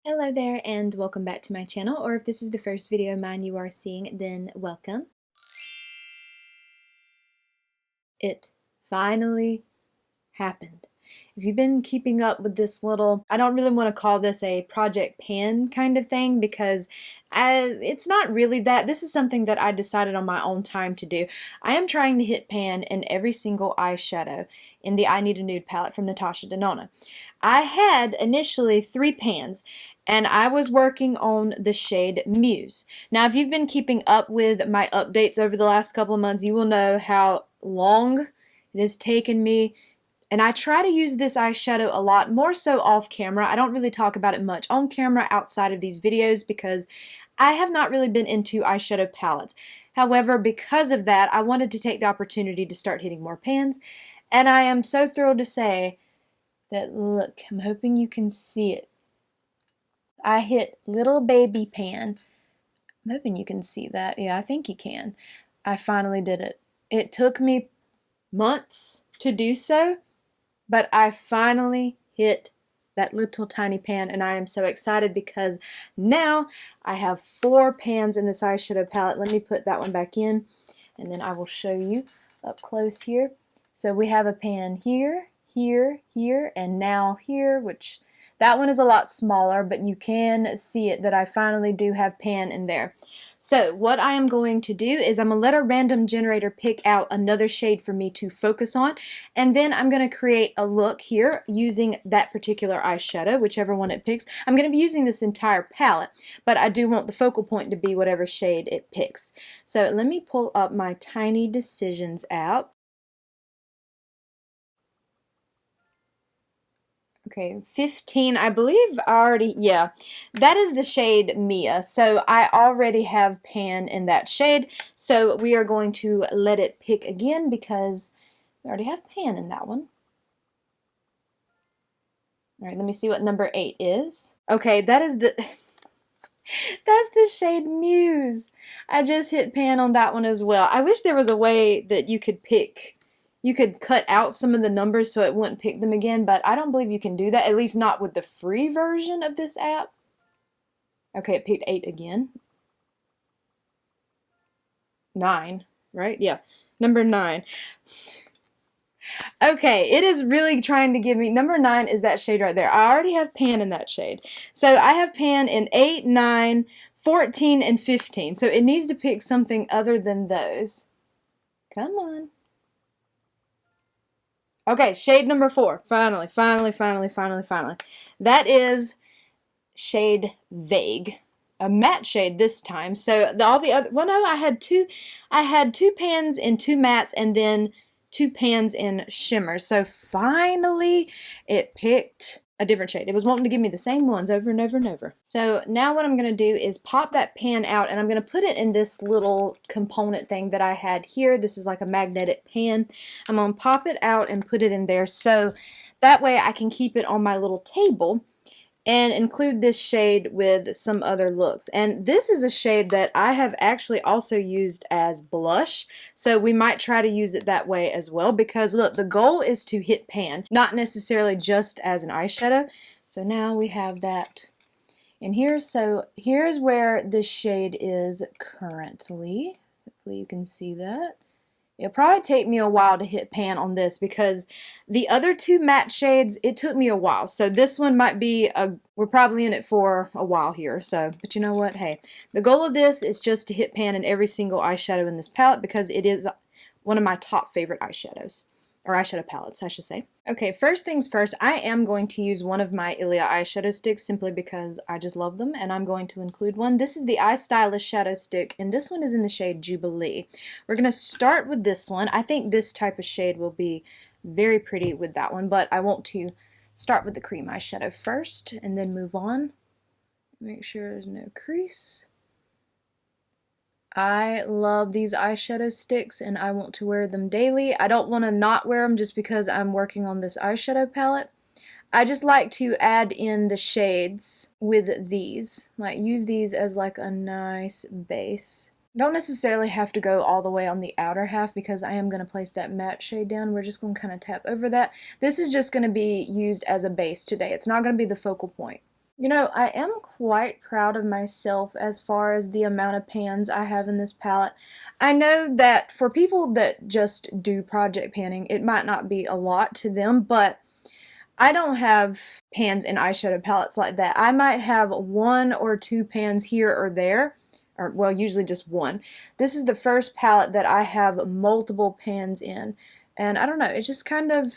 Hello there and welcome back to my channel, or if this is the first video of mine you are seeing, then welcome. It finally happened. If you've been keeping up with this little, I don't really want to call this a project pan kind of thing because it's not really that. This is something that I decided on my own time to do. I am trying to hit pan in every single eyeshadow in the I Need a Nude palette from Natasha Denona. I had initially 3 pans and I was working on the shade Muse. Now if you've been keeping up with my updates over the last couple of months, you will know how long it has taken me. And I try to use this eyeshadow a lot, more so off camera. I don't really talk about it much on camera outside of these videos because I have not really been into eyeshadow palettes. However, because of that, I wanted to take the opportunity to start hitting more pans. And I am so thrilled to say that, look, I'm hoping you can see it. I hit Little Baby Pan. I'm hoping you can see that. Yeah, I think you can. I finally did it. It took me months to do so, but I finally hit that little tiny pan, and I am so excited because now I have 4 pans in this eyeshadow palette. Let me put that one back in, and then I will show you up close here. So we have a pan here, here, here, and now here, which that one is a lot smaller, but you can see it that I finally do have pan in there. So what I am going to do is I'm going to let a random generator pick out another shade for me to focus on, and then I'm going to create a look here using that particular eyeshadow, whichever one it picks. I'm going to be using this entire palette, but I do want the focal point to be whatever shade it picks. So let me pull up my Tiny Decisions app. Okay, 15, I believe I already, yeah, that is the shade Mia. So I already have pan in that shade. So we are going to let it pick again because we already have pan in that one. All right, let me see what number 8 is. Okay, that is the, that's the shade Muse. I just hit pan on that one as well. I wish there was a way that you could cut out some of the numbers so it wouldn't pick them again, but I don't believe you can do that, at least not with the free version of this app. Okay, it picked 8 again. 9, right? Yeah, number 9. Okay, it is really trying to give me, number 9 is that shade right there. I already have pan in that shade. So I have pan in 8, 9, 14, and 15. So it needs to pick something other than those. Come on. Okay, shade number 4. Finally. That is shade Vague. A matte shade this time. So all the other, well no, I had two pans in 2 mattes and then 2 pans in shimmer. So finally it picked a different shade. It was wanting to give me the same ones over and over and over. So now what I'm going to do is pop that pan out, and I'm going to put it in this little component thing that I had here. This is like a magnetic pan. I'm going to pop it out and put it in there so that way I can keep it on my little table and include this shade with some other looks. And this is a shade that I have actually also used as blush, so we might try to use it that way as well, because look, the goal is to hit pan, not necessarily just as an eyeshadow. So now we have that in here. So here's where this shade is currently. Hopefully you can see that. It'll probably take me a while to hit pan on this because the other 2 matte shades, it took me a while. So this one might be, we're probably in it for a while here. So, but you know what? Hey, the goal of this is just to hit pan in every single eyeshadow in this palette because it is one of my top favorite eyeshadows. Or eyeshadow palettes, I should say. Okay, first things first, I am going to use one of my Ilia eyeshadow sticks simply because I just love them, and I'm going to include one. This is the iStylist shadow stick, and this one is in the shade Jubilee. We're going to start with this one. I think this type of shade will be very pretty with that one, but I want to start with the cream eyeshadow first, and then move on. Make sure there's no crease. I love these eyeshadow sticks and I want to wear them daily. I don't want to not wear them just because I'm working on this eyeshadow palette. I just like to add in the shades with these. Like use these as like a nice base. Don't necessarily have to go all the way on the outer half because I am going to place that matte shade down. We're just going to kind of tap over that. This is just going to be used as a base today. It's not going to be the focal point. You know, I am quite proud of myself as far as the amount of pans I have in this palette. I know that for people that just do project panning, it might not be a lot to them, but I don't have pans in eyeshadow palettes like that. I might have one or two pans here or there, or well, usually just one. This is the first palette that I have multiple pans in, and I don't know, it's just kind of,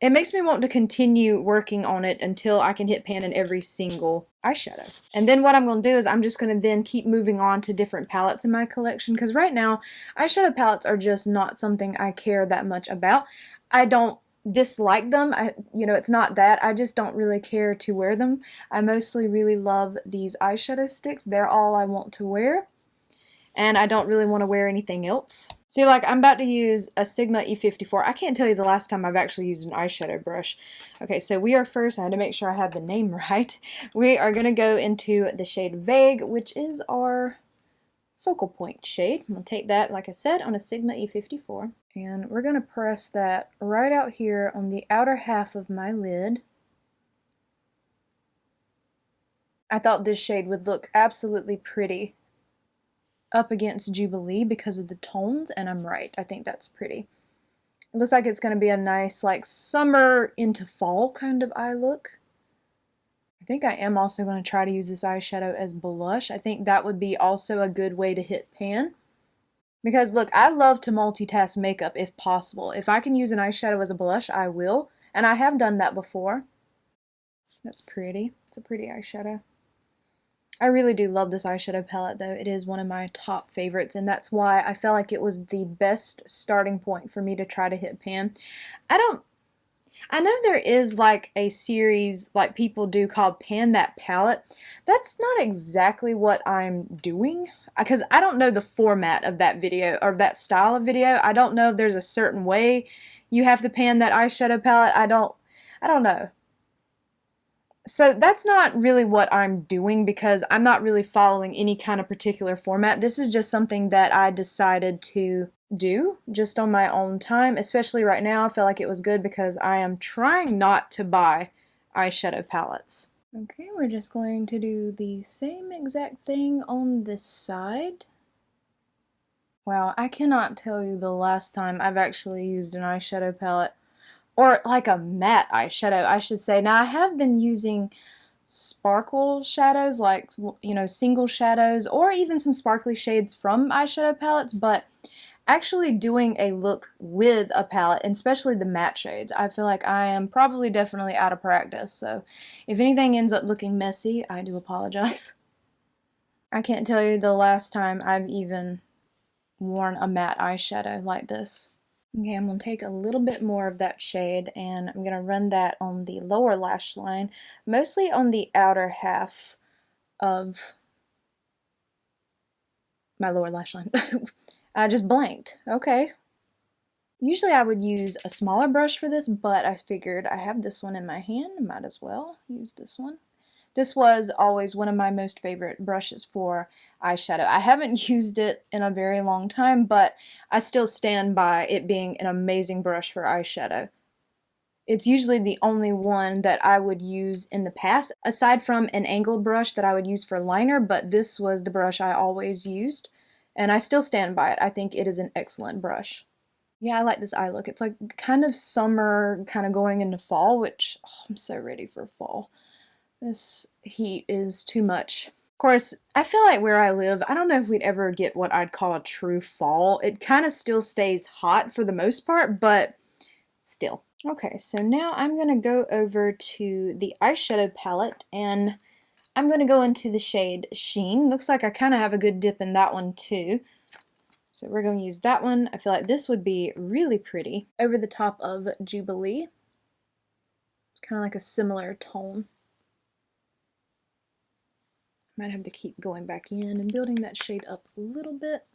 it makes me want to continue working on it until I can hit pan in every single eyeshadow. And then what I'm going to do is I'm just going to then keep moving on to different palettes in my collection, because right now eyeshadow palettes are just not something I care that much about. I don't dislike them. You know, it's not that. I just don't really care to wear them. I mostly really love these eyeshadow sticks. They're all I want to wear, and I don't really want to wear anything else. See, like, I'm about to use a Sigma E54. I can't tell you the last time I've actually used an eyeshadow brush. Okay, so we are first, I had to make sure I had the name right. We are going to go into the shade Vague, which is our focal point shade. I'm going to take that, like I said, on a Sigma E54. And we're going to press that right out here on the outer half of my lid. I thought this shade would look absolutely pretty up against Jubilee because of the tones, and I'm right. I think that's pretty. It looks like it's going to be a nice, like, summer into fall kind of eye look. I think I am also going to try to use this eyeshadow as blush. I think that would be also a good way to hit pan. Because, look, I love to multitask makeup if possible. If I can use an eyeshadow as a blush, I will. And I have done that before. That's pretty. It's a pretty eyeshadow. I really do love this eyeshadow palette, though. It is one of my top favorites, and that's why I felt like it was the best starting point for me to try to hit pan. I know there is like a series like people do called Pan That Palette. That's not exactly what I'm doing, because I don't know the format of that video, or that style of video. I don't know if there's a certain way you have to pan that eyeshadow palette. I don't know. So that's not really what I'm doing, because I'm not really following any kind of particular format. This is just something that I decided to do just on my own time, especially right now. I feel like it was good because I am trying not to buy eyeshadow palettes. Okay, we're just going to do the same exact thing on this side. Wow, I cannot tell you the last time I've actually used an eyeshadow palette. Or like a matte eyeshadow, I should say. Now, I have been using sparkle shadows, like, you know, single shadows, or even some sparkly shades from eyeshadow palettes, but actually doing a look with a palette, and especially the matte shades, I feel like I am probably definitely out of practice, so if anything ends up looking messy, I do apologize. I can't tell you the last time I've even worn a matte eyeshadow like this. Okay, I'm going to take a little bit more of that shade, and I'm going to run that on the lower lash line, mostly on the outer half of my lower lash line. I just blanked. Okay. Usually I would use a smaller brush for this, but I figured I have this one in my hand, might as well use this one. This was always one of my most favorite brushes for eyeshadow. I haven't used it in a very long time, but I still stand by it being an amazing brush for eyeshadow. It's usually the only one that I would use in the past, aside from an angled brush that I would use for liner, but this was the brush I always used, and I still stand by it. I think it is an excellent brush. Yeah, I like this eye look. It's like kind of summer, kind of going into fall, which, oh, I'm so ready for fall. This heat is too much. Of course, I feel like where I live, I don't know if we'd ever get what I'd call a true fall. It kind of still stays hot for the most part, but still. Okay, so now I'm going to go over to the eyeshadow palette, and I'm going to go into the shade Sheen. Looks like I kind of have a good dip in that one too. So we're going to use that one. I feel like this would be really pretty over the top of Jubilee. It's kind of like a similar tone. Might have to keep going back in and building that shade up a little bit.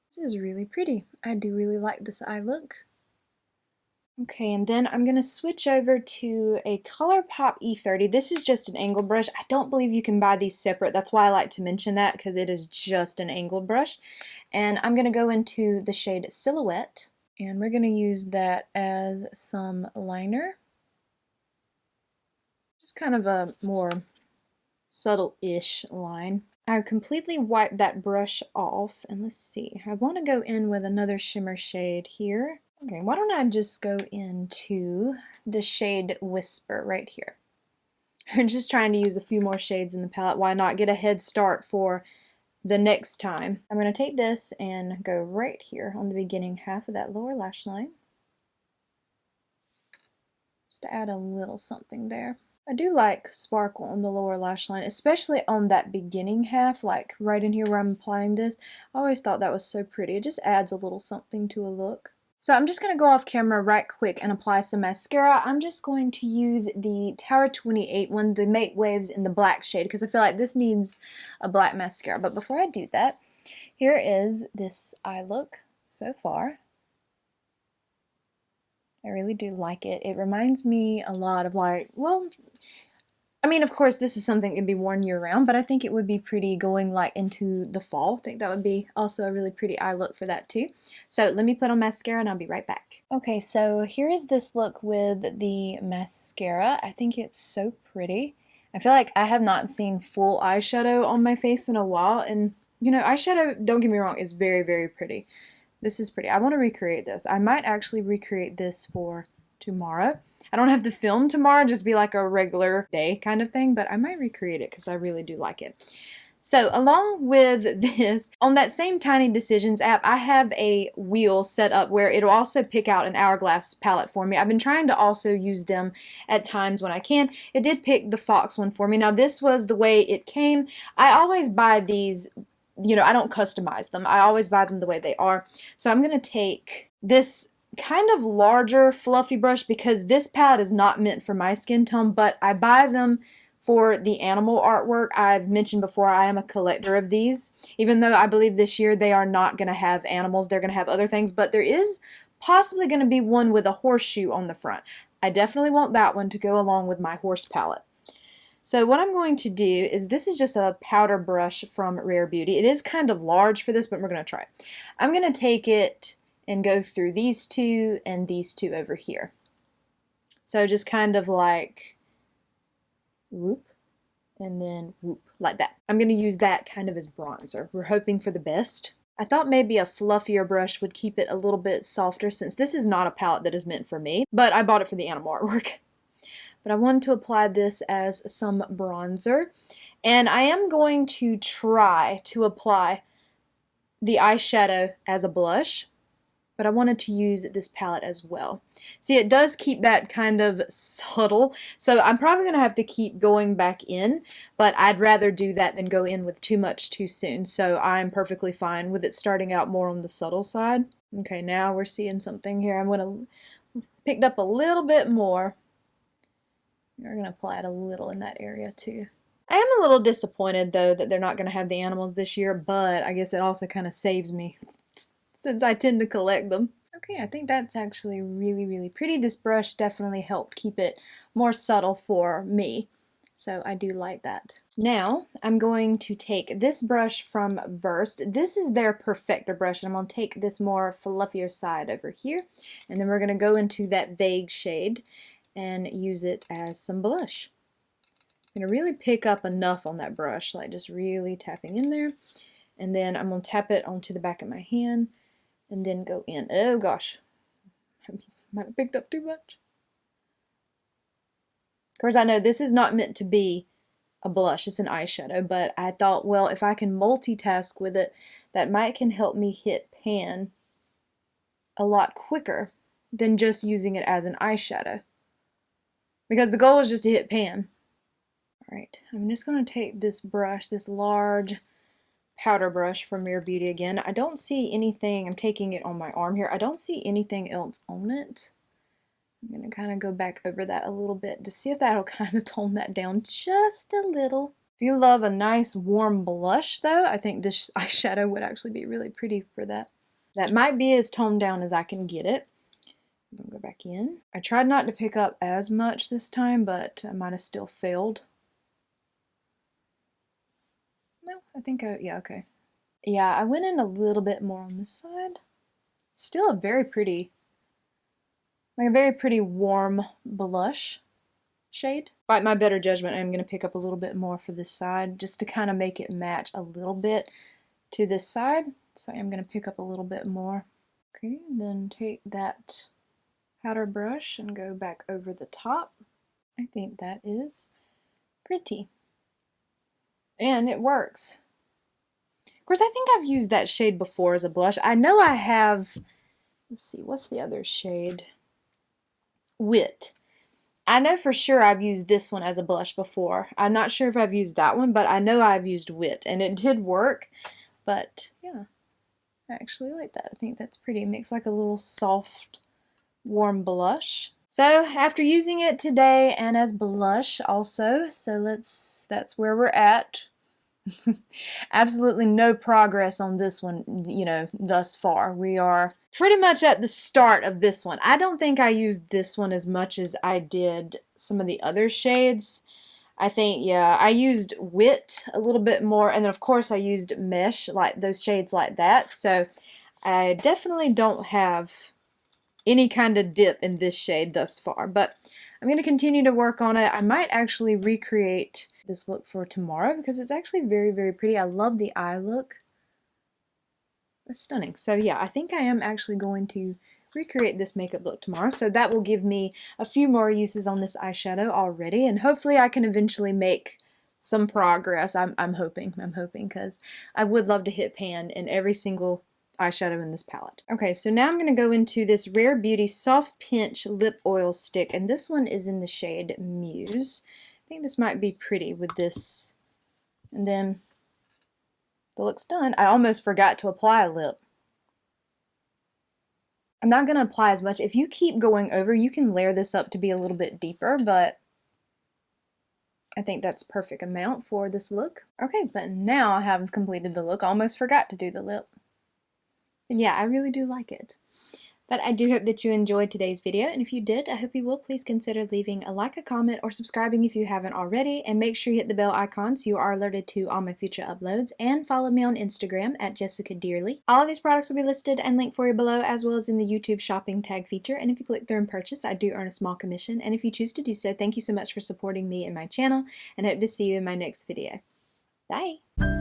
This is really pretty. I do really like this eye look. Okay, and then I'm going to switch over to a ColourPop E30. This is just an angled brush. I don't believe you can buy these separate. That's why I like to mention that, because it is just an angled brush. And I'm going to go into the shade Silhouette, and we're going to use that as some liner. Just kind of a more subtle-ish line. I completely wiped that brush off, and let's see, I want to go in with another shimmer shade here. Okay, why don't I just go into the shade Whisper right here. I'm just trying to use a few more shades in the palette. Why not get a head start for the next time? I'm going to take this and go right here on the beginning half of that lower lash line. Just to add a little something there. I do like sparkle on the lower lash line, especially on that beginning half, like right in here where I'm applying this. I always thought that was so pretty. It just adds a little something to a look. So I'm just going to go off camera right quick and apply some mascara. I'm just going to use the Tower 28 one, the Make Waves in the black shade, because I feel like this needs a black mascara. But before I do that, here is this eye look so far. I really do like it. It reminds me a lot of like, well, I mean, of course, this is something that can be worn year-round, but I think it would be pretty going like into the fall. I think that would be also a really pretty eye look for that too. So let me put on mascara and I'll be right back. Okay, so here is this look with the mascara. I think it's so pretty. I feel like I have not seen full eyeshadow on my face in a while, and you know, eyeshadow, don't get me wrong, is very, very pretty. This is pretty. I want to recreate this. I might actually recreate this for tomorrow. I don't have to film tomorrow, just be like a regular day kind of thing, but I might recreate it because I really do like it. So along with this, on that same Tiny Decisions app, I have a wheel set up where it'll also pick out an hourglass palette for me. I've been trying to also use them at times when I can. It did pick the Fox one for me. Now this was the way it came. I always buy these, you know, I don't customize them. I always buy them the way they are. So I'm going to take this kind of larger fluffy brush because this palette is not meant for my skin tone, but I buy them for the animal artwork. I've mentioned before I am a collector of these, even though I believe this year they are not going to have animals, they're going to have other things, but there is possibly going to be one with a horseshoe on the front. I definitely want that one to go along with my horse palette. So what I'm going to do is, this is just a powder brush from Rare Beauty. It is kind of large for this, but we're going to try. I'm going to take it and go through these two and these two over here. So just kind of like whoop and then whoop, like that. I'm going to use that kind of as bronzer. We're hoping for the best. I thought maybe a fluffier brush would keep it a little bit softer, since this is not a palette that is meant for me, but I bought it for the animal artwork. But I wanted to apply this as some bronzer, and I am going to try to apply the eyeshadow as a blush, but I wanted to use this palette as well. See, it does keep that kind of subtle, so I'm probably going to have to keep going back in, but I'd rather do that than go in with too much too soon, so I'm perfectly fine with it starting out more on the subtle side. Okay, now we're seeing something here. I'm going to pick up a little bit more. We're going to apply it a little in that area too. I am a little disappointed though that they're not going to have the animals this year, but I guess it also kind of saves me since I tend to collect them. Okay, I think that's actually really, really pretty. This brush definitely helped keep it more subtle for me, so I do like that. Now I'm going to take this brush from Versed. This is their Perfector brush, and I'm going to take this more fluffier side over here, and then we're going to go into that vague shade and use it as some blush. I'm going to really pick up enough on that brush, like just really tapping in there, and then I'm going to tap it onto the back of my hand and then go in. Oh gosh, I might have picked up too much. Of course, I know this is not meant to be a blush, it's an eyeshadow, but I thought, well, if I can multitask with it, that might can help me hit pan a lot quicker than just using it as an eyeshadow. Because the goal is just to hit pan. Alright, I'm just going to take this brush, this large powder brush from Rare Beauty again. I don't see anything, I'm taking it on my arm here, I don't see anything else on it. I'm going to kind of go back over that a little bit to see if that'll kind of tone that down just a little. If you love a nice warm blush though, I think this eyeshadow would actually be really pretty for that. That might be as toned down as I can get it. I'm going to go back in. I tried not to pick up as much this time, but I might have still failed. No, I think yeah, okay. Yeah, I went in a little bit more on this side. Still a very pretty, like a very pretty warm blush shade. By my better judgment, I'm going to pick up a little bit more for this side just to kind of make it match a little bit to this side. So I'm going to pick up a little bit more. Okay, then take that powder brush and go back over the top. I think that is pretty. And it works. Of course, I think I've used that shade before as a blush. I know I have, let's see, what's the other shade? Wit. I know for sure I've used this one as a blush before. I'm not sure if I've used that one, but I know I've used Wit, and it did work. But yeah, I actually like that. I think that's pretty. It makes like a little soft, warm blush. So after using it today and as blush also, so that's where we're at. Absolutely no progress on this one, you know, thus far. We are pretty much at the start of this one. I don't think I used this one as much as I did some of the other shades. I think, yeah, I used Wit a little bit more, and then of course I used Mesh, like those shades like that. So I definitely don't have any kind of dip in this shade thus far, but I'm going to continue to work on it. I might actually recreate this look for tomorrow because it's actually very, very pretty. I love the eye look. It's stunning. So yeah, I think I am actually going to recreate this makeup look tomorrow. So that will give me a few more uses on this eyeshadow already, and hopefully I can eventually make some progress. I'm hoping because I would love to hit pan in every single eyeshadow in this palette. Okay, so now I'm going to go into this Rare Beauty Soft Pinch Lip Oil Stick, and this one is in the shade Muse. I think this might be pretty with this. And then the look's done. I almost forgot to apply a lip. I'm not going to apply as much. If you keep going over, you can layer this up to be a little bit deeper, but I think that's perfect amount for this look. Okay, but now I have completed the look. I almost forgot to do the lip. And yeah, I really do like it. But I do hope that you enjoyed today's video, and if you did, I hope you will please consider leaving a like, a comment, or subscribing if you haven't already, and make sure you hit the bell icon so you are alerted to all my future uploads, and follow me on Instagram at jessicadeerly. All of these products will be listed and linked for you below, as well as in the YouTube shopping tag feature, and if you click through and purchase, I do earn a small commission, and if you choose to do so, thank you so much for supporting me and my channel, and hope to see you in my next video. Bye!